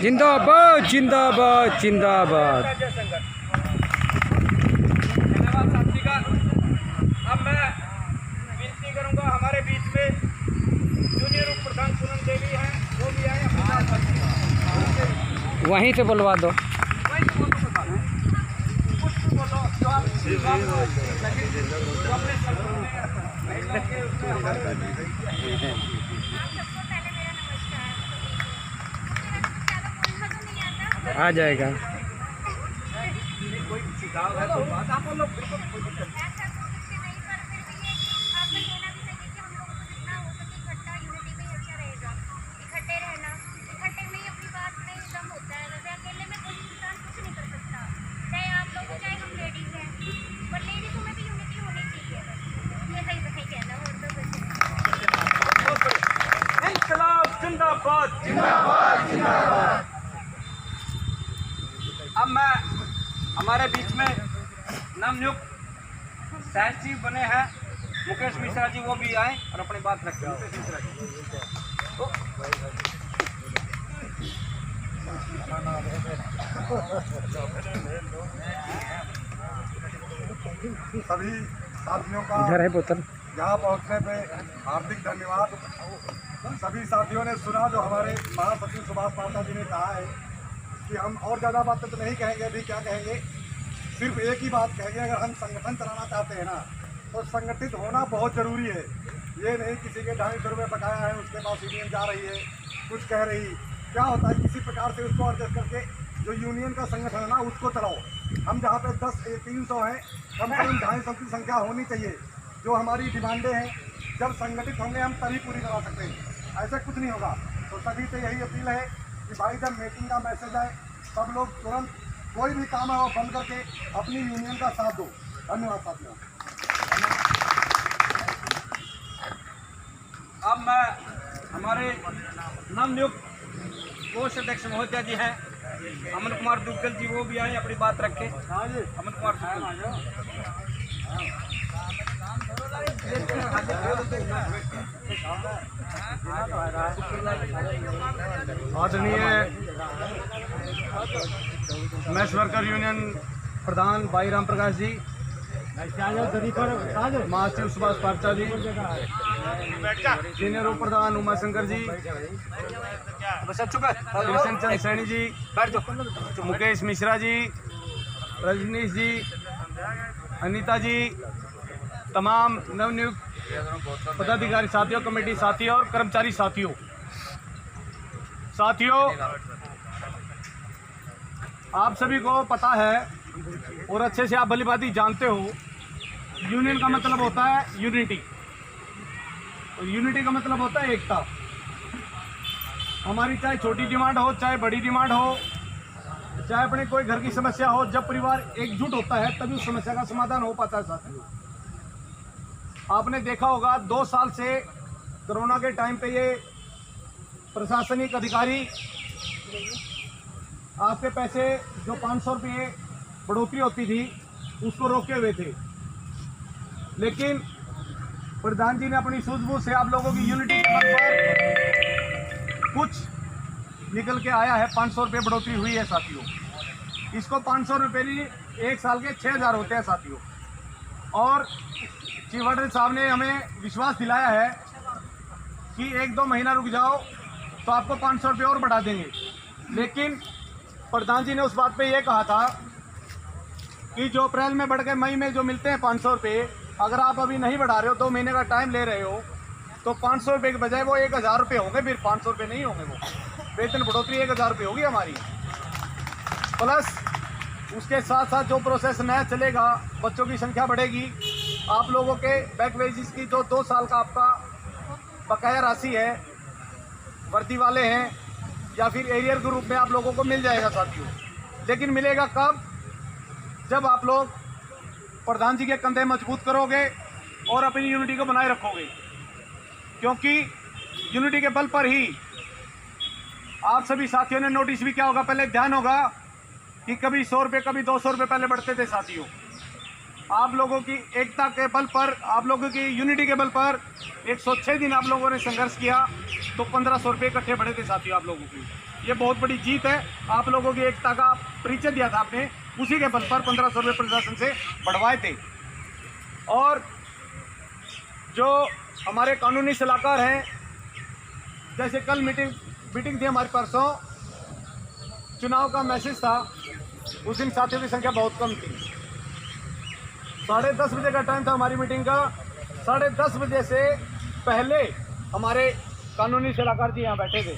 जिंदाबाद जिंदाबाद जिंदाबाद। धन्यवाद साथी का। अब मैं विनती करूंगा, हमारे बीच में जूनियर उप प्रधान सुनन देवी हैं, वो भी आए अपने साथ। वहीं से बुलवा दो। वहीं से बोलो प्रधान, कुछ भी बोलो जो आप अपने महिला के उसमें हमारे आ जाएगा। कोई सिखाव है तो बात आप लोग बिल्कुल कोई दिक्कत नहीं। जिंदाबाद जिंदाबाद जिंदाबाद। अब मैं हमारे बीच में नवनियुक्त सहसचिव बने हैं मुकेश मिश्रा जी, वो भी आए और अपनी बात रखें। मुकेश मिश्रा जी सभी साथियों का इधर है बोतल। यहाँ पहुँचने पे हार्दिक धन्यवाद। सभी साथियों ने सुना जो हमारे महासचिव सुभाष पात्रा जी ने कहा है कि हम और ज़्यादा बातें तो नहीं कहेंगे, अभी क्या कहेंगे, सिर्फ एक ही बात कहेंगे। अगर हम संगठन चलाना चाहते हैं ना, तो संगठित होना बहुत ज़रूरी है। ये नहीं किसी के 250 रुपये बकाया है, उसके पास यूनियन जा रही है, कुछ कह रही, क्या होता है किसी प्रकार से उसको एडजस्ट करके जो यूनियन का संगठन है ना उसको चलाओ। हम जहाँ पे 300 हैं, कम से कम 250 की संख्या होनी चाहिए। जो हमारी डिमांडें हैं जब संगठित होंगे हम तभी पूरी करा सकते हैं, ऐसा कुछ नहीं होगा। तो सभी से यही अपील है कि भाई जब मीटिंग का मैसेज आए सब लोग तुरंत कोई भी काम है वो बंद करके अपनी यूनियन का साथ दो। धन्यवाद साथियों। अब मैं हमारे नवनियुक्त कोष अध्यक्ष महोदय जी हैं अमन कुमार दुग्गल जी, वो भी आए अपनी बात रखें। अमन कुमार आदरणीय मैच वर्कर यूनियन प्रधान भाई राम प्रकाश जी, महासचिव सुभाष पात्रा जी, सीनियर उप प्रधान उमा शंकर जी, किशन चंद सैनी जी, मुकेश मिश्रा जी, रजनीश जी, अनीता जी, तमाम नवनियुक्त पदाधिकारी साथियों, कमेटी साथियों और कर्मचारी साथियों, आप सभी को पता है और अच्छे से आप भलीभांति जानते हो, यूनियन का मतलब होता है यूनिटी, और यूनिटी का मतलब होता है एकता। हमारी चाहे छोटी डिमांड हो चाहे बड़ी डिमांड हो, चाहे अपने कोई घर की समस्या हो, जब परिवार एकजुट होता है तभी उस समस्या का समाधान हो पाता है। साथियों आपने देखा होगा 2 साल से कोरोना के टाइम पे ये प्रशासनिक अधिकारी आपके पैसे जो 500 रुपये बढ़ोतरी होती थी उसको रोके हुए थे, लेकिन प्रधान जी ने अपनी सूझबूझ से आप लोगों की यूनिटी के बल पर कुछ निकल के आया है। 500 रुपये बढ़ोतरी हुई है साथियों। इसको 500 रुपये नहीं, 1 साल के 6000 होते हैं साथियों। और चीफ वार्डन साहब ने हमें विश्वास दिलाया है कि 1-2 महीना रुक जाओ तो आपको 500 रुपये और बढ़ा देंगे। लेकिन प्रधान जी ने उस बात पे ये कहा था कि जो अप्रैल में बढ़ के मई में जो मिलते हैं 500 रुपये, अगर आप अभी नहीं बढ़ा रहे हो, 2 महीने का टाइम ले रहे हो, तो 500 रुपये के बजाय वो 1000 रुपये होंगे, फिर 500 रुपये नहीं होंगे। वो वेतन बढ़ोतरी 1000 रुपये होगी हमारी, प्लस उसके साथ साथ जो प्रोसेस नया चलेगा, बच्चों की संख्या बढ़ेगी, आप लोगों के बैक वेजिस की जो 2 साल का आपका बकाया राशि है, वर्दी वाले हैं या फिर एरियर के रूप में आप लोगों को मिल जाएगा साथियों। लेकिन मिलेगा कब? जब आप लोग प्रधान जी के कंधे मजबूत करोगे और अपनी यूनिटी को बनाए रखोगे, क्योंकि यूनिटी के बल पर ही आप सभी साथियों ने नोटिस भी किया होगा, पहले ध्यान होगा कि कभी 100 रुपये कभी 200 रुपये पहले बढ़ते थे साथियों। आप लोगों की एकता के बल पर, आप लोगों की यूनिटी के बल पर 106 दिन आप लोगों ने संघर्ष किया तो 1500 रुपये इकट्ठे बढ़े थे साथियों आप लोगों की। ये बहुत बड़ी जीत है, आप लोगों की एकता का परिचय दिया था आपने, उसी के बल पर 1500 रुपये प्रशासन से बढ़वाए थे। और जो हमारे कानूनी सलाहकार हैं, जैसे कल मीटिंग थी हमारे परसों, चुनाव का मैसेज था, उस दिन साथियों की संख्या बहुत कम थी। 10:30 बजे का टाइम था हमारी मीटिंग का। 10:30 बजे से पहले हमारे कानूनी सलाहकार जी यहाँ बैठे थे।